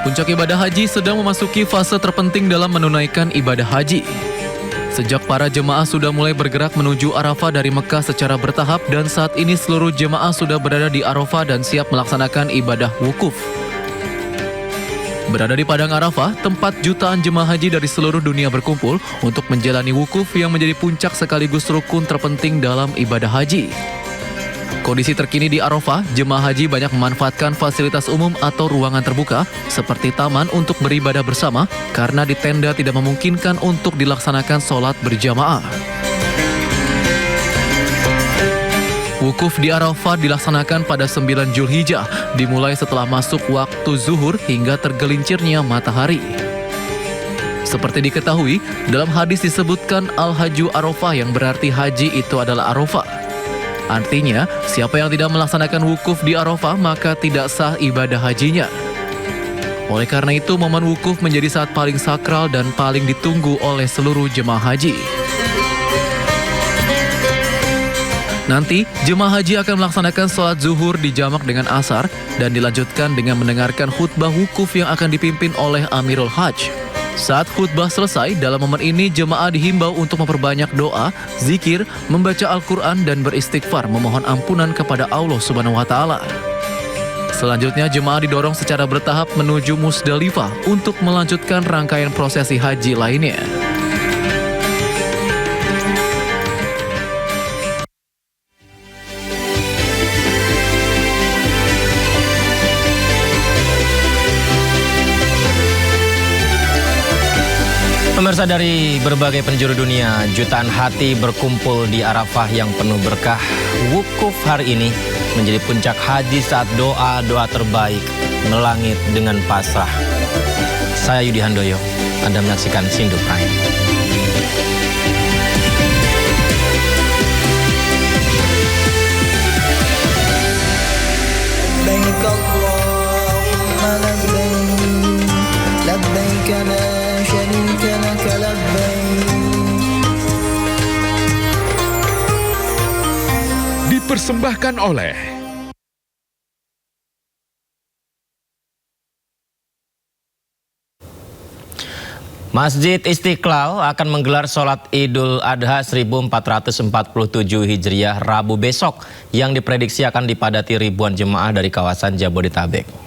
Puncak ibadah haji sedang memasuki fase terpenting dalam menunaikan ibadah haji. Sejak para jemaah sudah mulai bergerak menuju Arafah dari Mekah secara bertahap dan saat ini seluruh jemaah sudah berada di Arafah dan siap melaksanakan ibadah wukuf. Berada di Padang Arafah, tempat jutaan jemaah haji dari seluruh dunia berkumpul untuk menjalani wukuf yang menjadi puncak sekaligus rukun terpenting dalam ibadah haji. Kondisi terkini di Arafah, jemaah haji banyak memanfaatkan fasilitas umum atau ruangan terbuka seperti taman untuk beribadah bersama karena di tenda tidak memungkinkan untuk dilaksanakan sholat berjamaah. Wukuf di Arafah dilaksanakan pada 9 Zulhijjah, dimulai setelah masuk waktu zuhur hingga tergelincirnya matahari. Seperti diketahui, dalam hadis disebutkan Al-Hajju Arafah yang berarti haji itu adalah Arafah. Artinya, siapa yang tidak melaksanakan wukuf di Arafah maka tidak sah ibadah hajinya. Oleh karena itu, momen wukuf menjadi saat paling sakral dan paling ditunggu oleh seluruh jemaah haji. Nanti, jemaah haji akan melaksanakan sholat zuhur dijamak dengan asar dan dilanjutkan dengan mendengarkan khutbah wukuf yang akan dipimpin oleh Amirul Hajj. Saat khutbah selesai, dalam momen ini jemaah dihimbau untuk memperbanyak doa, zikir, membaca Al-Quran dan beristighfar memohon ampunan kepada Allah Subhanahu wa Ta'ala. Selanjutnya jemaah didorong secara bertahap menuju Musdalifah untuk melanjutkan rangkaian prosesi haji lainnya. Pemirsa, dari berbagai penjuru dunia, jutaan hati berkumpul di Arafah yang penuh berkah. Wukuf hari ini menjadi puncak haji saat doa-doa terbaik melangit dengan pasrah. Saya Yudi Handoyo, Anda menyaksikan Sindu Prime. Dipersembahkan oleh Masjid Istiqlal akan menggelar sholat Idul Adha 1447 Hijriah Rabu besok yang diprediksi akan dipadati ribuan jemaah dari kawasan Jabodetabek.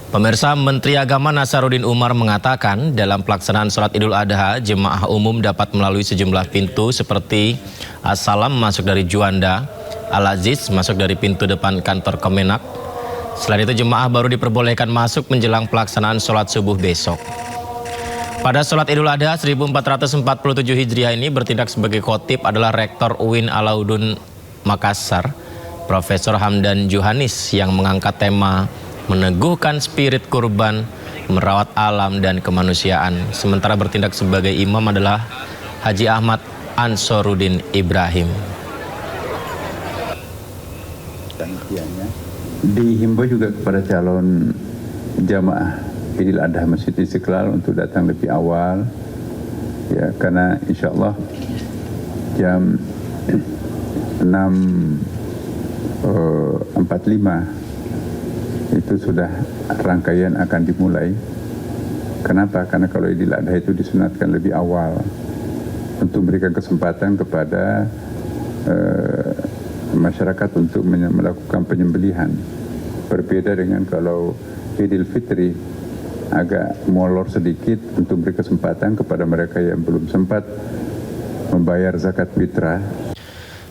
Pemirsa, Menteri Agama Nasaruddin Umar mengatakan dalam pelaksanaan sholat Idul Adha, jemaah umum dapat melalui sejumlah pintu seperti As-Salam masuk dari Juanda, Al-Aziz masuk dari pintu depan kantor Kemenak. Selain itu, jemaah baru diperbolehkan masuk menjelang pelaksanaan sholat subuh besok. Pada sholat Idul Adha 1447 Hijriah ini bertindak sebagai khotib adalah Rektor UIN Alauddin Makassar, Profesor Hamdan Juhanis yang mengangkat tema meneguhkan spirit kurban, merawat alam dan kemanusiaan. Sementara bertindak sebagai imam adalah Haji Ahmad Ansoruddin Ibrahim. Dihimbau juga kepada calon jamaah Idul Adha Masjid Istiqlal untuk datang lebih awal, ya, karena insya Allah jam 6.45 itu sudah rangkaian akan dimulai. Kenapa? Karena kalau Idul Adha itu disunatkan lebih awal untuk memberikan kesempatan kepada masyarakat untuk melakukan penyembelihan. Berbeda dengan kalau Idul Fitri agak molor sedikit untuk beri kesempatan kepada mereka yang belum sempat membayar zakat fitrah.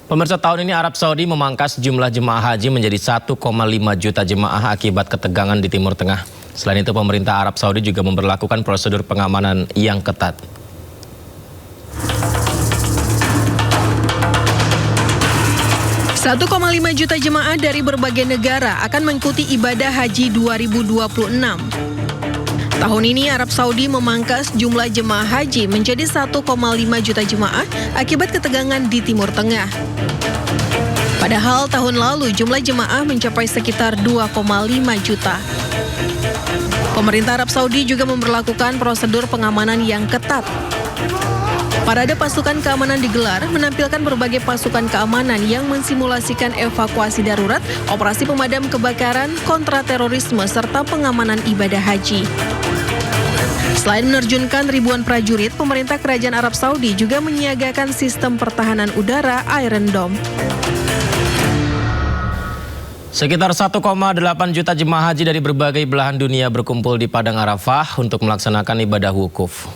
Pemirsa, tahun ini Arab Saudi memangkas jumlah jemaah haji menjadi 1,5 juta jemaah akibat ketegangan di Timur Tengah. Selain itu, pemerintah Arab Saudi juga memberlakukan prosedur pengamanan yang ketat. Satu 1,5 juta jemaah dari berbagai negara akan mengikuti ibadah haji 2026. Tahun ini Arab Saudi memangkas jumlah jemaah haji menjadi 1,5 juta jemaah akibat ketegangan di Timur Tengah. Padahal tahun lalu jumlah jemaah mencapai sekitar 2,5 juta. Pemerintah Arab Saudi juga memberlakukan prosedur pengamanan yang ketat. Parade pasukan keamanan digelar menampilkan berbagai pasukan keamanan yang mensimulasikan evakuasi darurat, operasi pemadam kebakaran, kontraterorisme, serta pengamanan ibadah haji. Selain menerjunkan ribuan prajurit, pemerintah Kerajaan Arab Saudi juga menyiagakan sistem pertahanan udara Iron Dome. Sekitar 1,8 juta jemaah haji dari berbagai belahan dunia berkumpul di Padang Arafah untuk melaksanakan ibadah wukuf.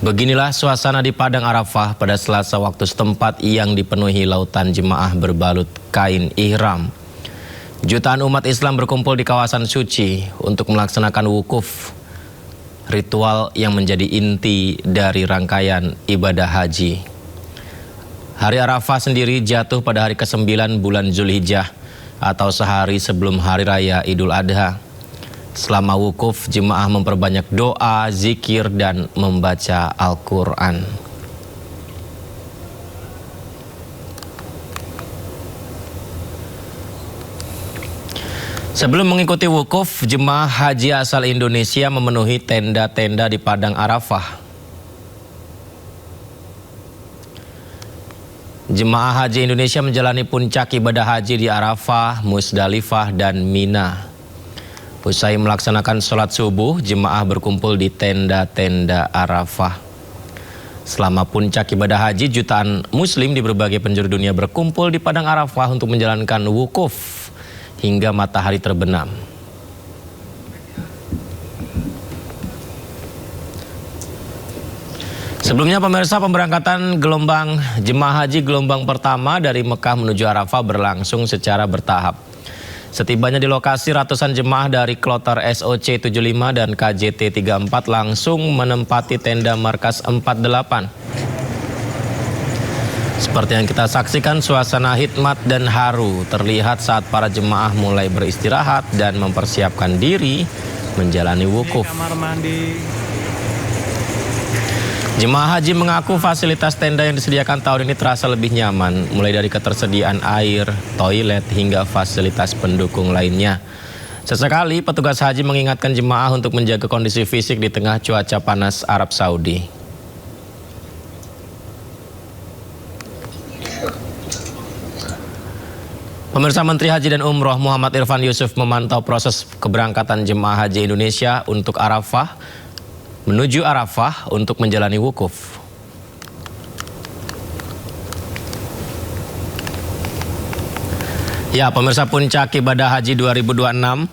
Beginilah suasana di Padang Arafah pada Selasa waktu setempat yang dipenuhi lautan jemaah berbalut kain ihram. Jutaan umat Islam berkumpul di kawasan suci untuk melaksanakan wukuf, ritual yang menjadi inti dari rangkaian ibadah haji. Hari Arafah sendiri jatuh pada hari ke-9 bulan Zulhijjah atau sehari sebelum Hari Raya Idul Adha. Selama wukuf, jemaah memperbanyak doa, zikir, dan membaca Al-Quran. Sebelum mengikuti wukuf, jemaah haji asal Indonesia memenuhi tenda-tenda di Padang Arafah. Jemaah haji Indonesia menjalani puncak ibadah haji di Arafah, Musdalifah, dan Mina. Usai melaksanakan sholat subuh, jemaah berkumpul di tenda-tenda Arafah. Selama puncak ibadah haji, jutaan muslim di berbagai penjuru dunia berkumpul di Padang Arafah untuk menjalankan wukuf hingga matahari terbenam. Sebelumnya pemirsa, pemberangkatan gelombang jemaah haji gelombang pertama dari Mekah menuju Arafah berlangsung secara bertahap. Setibanya di lokasi, ratusan jemaah dari kloter SOC 75 dan KJT 34 langsung menempati tenda markas 48. Seperti yang kita saksikan, suasana hikmat dan haru terlihat saat para jemaah mulai beristirahat dan mempersiapkan diri menjalani wukuf. Jemaah haji mengaku fasilitas tenda yang disediakan tahun ini terasa lebih nyaman, mulai dari ketersediaan air, toilet, hingga fasilitas pendukung lainnya. Sesekali petugas haji mengingatkan jemaah untuk menjaga kondisi fisik di tengah cuaca panas Arab Saudi. Pemirsa, Menteri Haji dan Umroh Muhammad Irfan Yusuf memantau proses keberangkatan jemaah haji Indonesia untuk Arafah menuju Arafah untuk menjalani wukuf. Ya, pemirsa, puncak ibadah haji 2026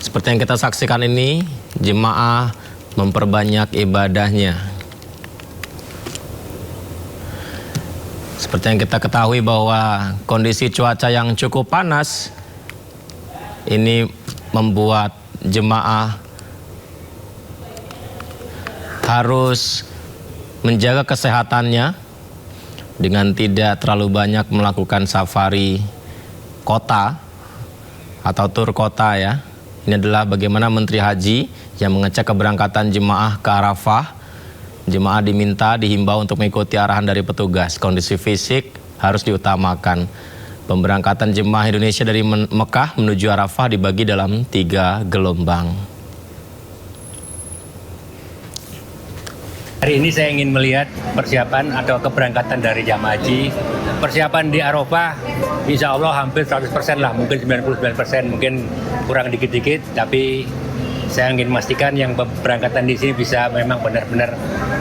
seperti yang kita saksikan ini, jemaah memperbanyak ibadahnya. Seperti yang kita ketahui bahwa kondisi cuaca yang cukup panas ini membuat jemaah harus menjaga kesehatannya dengan tidak terlalu banyak melakukan safari kota atau tur kota ya. Ini adalah bagaimana Menteri Haji yang mengecek keberangkatan jemaah ke Arafah. Jemaah dihimbau untuk mengikuti arahan dari petugas. Kondisi fisik harus diutamakan. Pemberangkatan jemaah Indonesia dari Mekah menuju Arafah dibagi dalam 3 gelombang. Hari ini saya ingin melihat persiapan atau keberangkatan dari jamaah haji. Persiapan di Arafah insya Allah hampir 100% lah, mungkin 99%, mungkin kurang dikit-dikit, tapi saya ingin memastikan yang berangkatan di sini bisa memang benar-benar,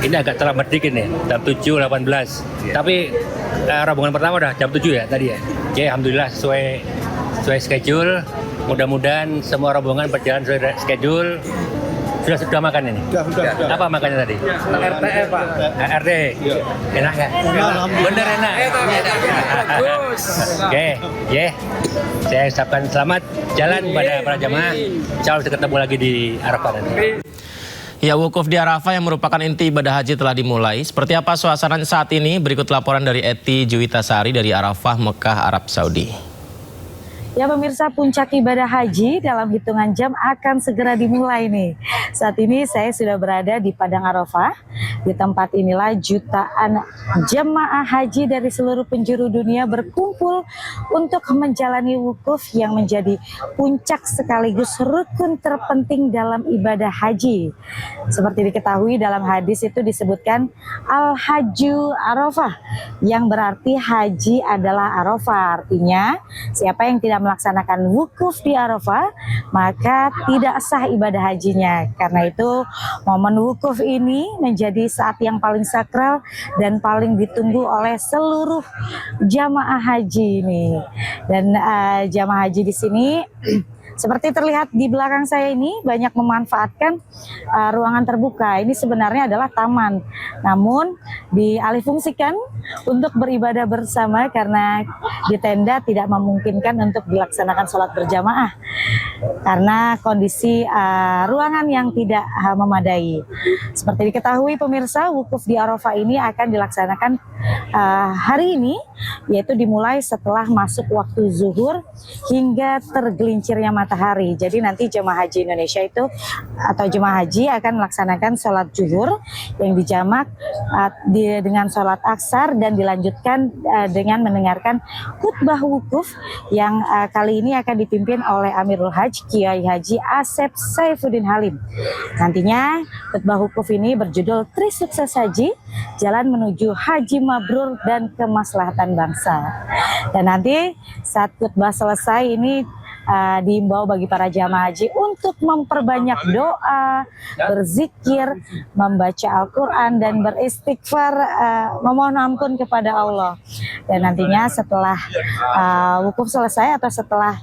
ini agak terlambat dikit nih, jam 7.18. Tapi rombongan pertama udah jam 7 ya tadi ya. Oke, alhamdulillah sesuai schedule. Mudah-mudahan semua rombongan berjalan sesuai schedule. Sudah makan ini? Sudah. Apa makannya tadi? RTE, Pak. RT. Enak nggak? Bener enak. Bagus. Oke, ya. Saya ucapkan selamat jalan kepada para jamaah. Insya Allah ketemu lagi di Arafah nanti. Ya, wukuf di Arafah yang merupakan inti ibadah haji telah dimulai. Seperti apa suasana saat ini? Berikut laporan dari Eti Juwitasari dari Arafah, Mekah, Arab Saudi. Ya pemirsa, puncak ibadah haji dalam hitungan jam akan segera dimulai nih. Saat ini saya sudah berada di Padang Arafah. Di tempat inilah jutaan jemaah haji dari seluruh penjuru dunia berkumpul untuk menjalani wukuf yang menjadi puncak sekaligus rukun terpenting dalam ibadah haji. Seperti diketahui dalam hadis itu disebutkan Al-Hajju Arafah, yang berarti haji adalah Arafah. Artinya siapa yang tidak melaksanakan wukuf di Arafah maka tidak sah ibadah hajinya. Karena itu momen wukuf ini menjadi saat yang paling sakral dan paling ditunggu oleh seluruh jamaah haji ini. Dan jamaah haji di sini seperti terlihat di belakang saya ini banyak memanfaatkan ruangan terbuka. Ini sebenarnya adalah taman, namun dialihfungsikan untuk beribadah bersama karena di tenda tidak memungkinkan untuk dilaksanakan sholat berjamaah karena kondisi ruangan yang tidak memadai. Seperti diketahui pemirsa, wukuf di Arafah ini akan dilaksanakan hari ini, yaitu dimulai setelah masuk waktu zuhur hingga tergelincirnya matahari. Jadi nanti jemaah haji Indonesia itu atau jemaah haji akan melaksanakan sholat zuhur yang dijamak dengan sholat aksar dan dilanjutkan dengan mendengarkan khutbah wukuf yang kali ini akan dipimpin oleh Amirul Hajj Kiai Haji Asep Saifuddin Halim. Nantinya khutbah wukuf ini berjudul Tri Sukses Haji, Jalan Menuju Haji Mabrur dan Kemaslahatan Bangsa. Dan nanti saat khutbah selesai ini diimbau bagi para jamaah haji untuk memperbanyak doa, berzikir, membaca Al-Quran dan beristighfar, memohon ampun kepada Allah. Dan nantinya setelah wukuf selesai atau setelah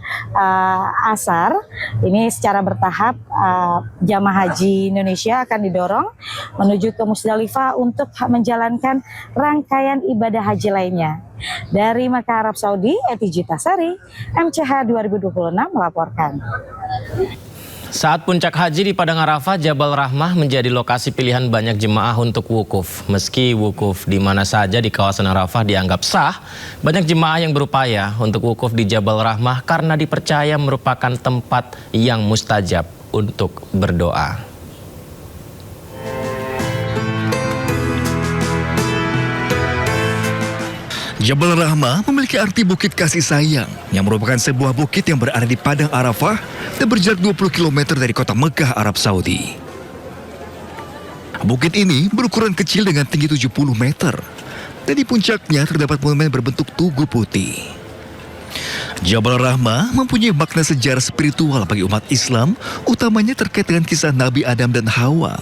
asar, ini secara bertahap jamaah haji Indonesia akan didorong menuju ke Musdalifah untuk menjalankan rangkaian ibadah haji lainnya. Dari Mekah, Arab Saudi, Eti Jutasari, MCH 2026 melaporkan. Saat puncak haji di Padang Arafah, Jabal Rahmah menjadi lokasi pilihan banyak jemaah untuk wukuf. Meski wukuf di mana saja di kawasan Arafah dianggap sah, banyak jemaah yang berupaya untuk wukuf di Jabal Rahmah karena dipercaya merupakan tempat yang mustajab untuk berdoa. Jabal Rahmah memiliki arti bukit kasih sayang yang merupakan sebuah bukit yang berada di Padang Arafah dan berjarak 20 km dari kota Mekah, Arab Saudi. Bukit ini berukuran kecil dengan tinggi 70 meter dan di puncaknya terdapat monumen berbentuk tugu putih. Jabal Rahmah mempunyai makna sejarah spiritual bagi umat Islam, utamanya terkait dengan kisah Nabi Adam dan Hawa.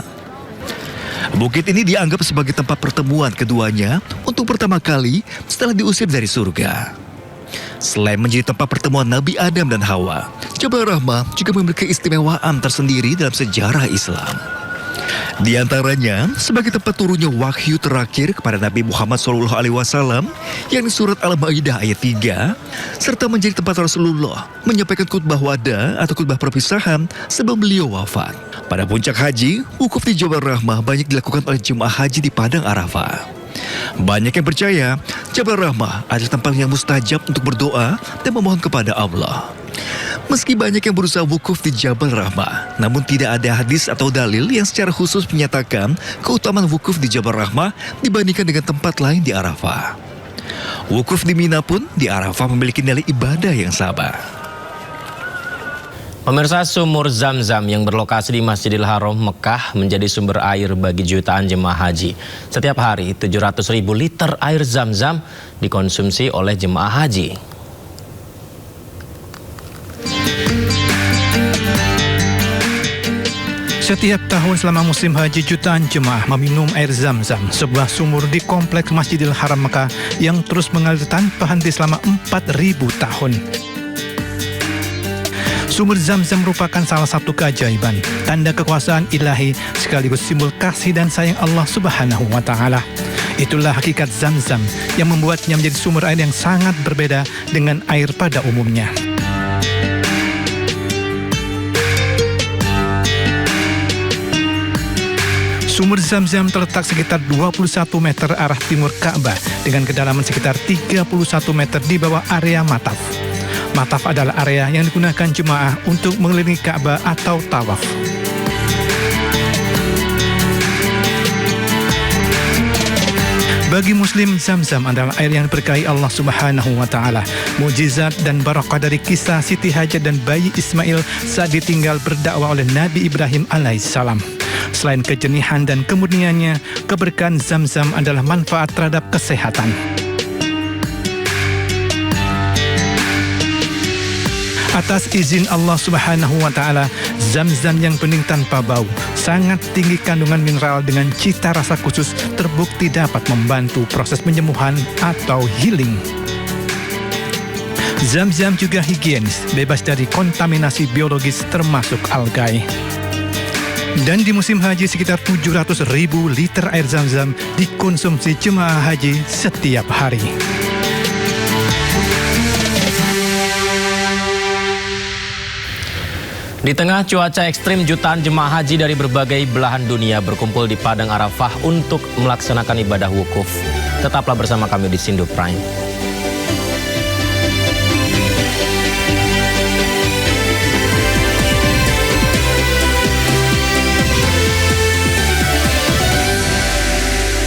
Bukit ini dianggap sebagai tempat pertemuan keduanya untuk pertama kali setelah diusir dari surga. Selain menjadi tempat pertemuan Nabi Adam dan Hawa, Jabal Rahmah juga memiliki keistimewaan tersendiri dalam sejarah Islam. Di antaranya sebagai tempat turunnya wahyu terakhir kepada Nabi Muhammad SAW, yakni surat Al-Maidah ayat 3, serta menjadi tempat Rasulullah menyampaikan khutbah wada atau khutbah perpisahan sebelum beliau wafat. Pada puncak haji, wukuf di Jabal Rahmah banyak dilakukan oleh jemaah haji di Padang Arafah. Banyak yang percaya Jabal Rahmah adalah tempat yang mustajab untuk berdoa dan memohon kepada Allah. Meski banyak yang berusaha wukuf di Jabal Rahmah, namun tidak ada hadis atau dalil yang secara khusus menyatakan keutamaan wukuf di Jabal Rahmah dibandingkan dengan tempat lain di Arafah. Wukuf di Mina pun di Arafah memiliki nilai ibadah yang sama. Pemirsa, sumur Zam-Zam yang berlokasi di Masjidil Haram Mekah menjadi sumber air bagi jutaan jemaah haji. Setiap hari 700.000 liter air Zam-Zam dikonsumsi oleh jemaah haji. Setiap tahun selama musim haji, jutaan jemaah meminum air Zam-Zam, sebuah sumur di kompleks Masjidil Haram Mekah yang terus mengalir tanpa henti selama 4.000 tahun. Sumur Zam-Zam merupakan salah satu keajaiban, tanda kekuasaan ilahi sekaligus simbol kasih dan sayang Allah Subhanahu wa Ta'ala. Itulah hakikat Zam-Zam yang membuatnya menjadi sumber air yang sangat berbeda dengan air pada umumnya. Sumur Zam-Zam terletak sekitar 21 meter arah timur Ka'bah dengan kedalaman sekitar 31 meter di bawah area Mataf. Mataf adalah area yang digunakan jemaah untuk mengelilingi Ka'bah atau tawaf. Bagi Muslim, Zam-Zam adalah air yang diberkahi Allah Subhanahu wa Ta'ala. Mukjizat dan barakah dari kisah Siti Hajar dan bayi Ismail saat ditinggal berdakwah oleh Nabi Ibrahim alaihissalam. Selain kejernihan dan kemurniannya, keberkahan Zam-Zam adalah manfaat terhadap kesehatan. Atas izin Allah Subhanahu wa Ta'ala, Zam-Zam yang bening tanpa bau, sangat tinggi kandungan mineral dengan cita rasa khusus, terbukti dapat membantu proses penyembuhan atau healing. Zam-Zam juga higienis, bebas dari kontaminasi biologis termasuk algai. Dan di musim haji sekitar 700.000 liter air Zam-Zam dikonsumsi jemaah haji setiap hari. Di tengah cuaca ekstrim, jutaan jemaah haji dari berbagai belahan dunia berkumpul di Padang Arafah untuk melaksanakan ibadah wukuf. Tetaplah bersama kami di Sindo Prime.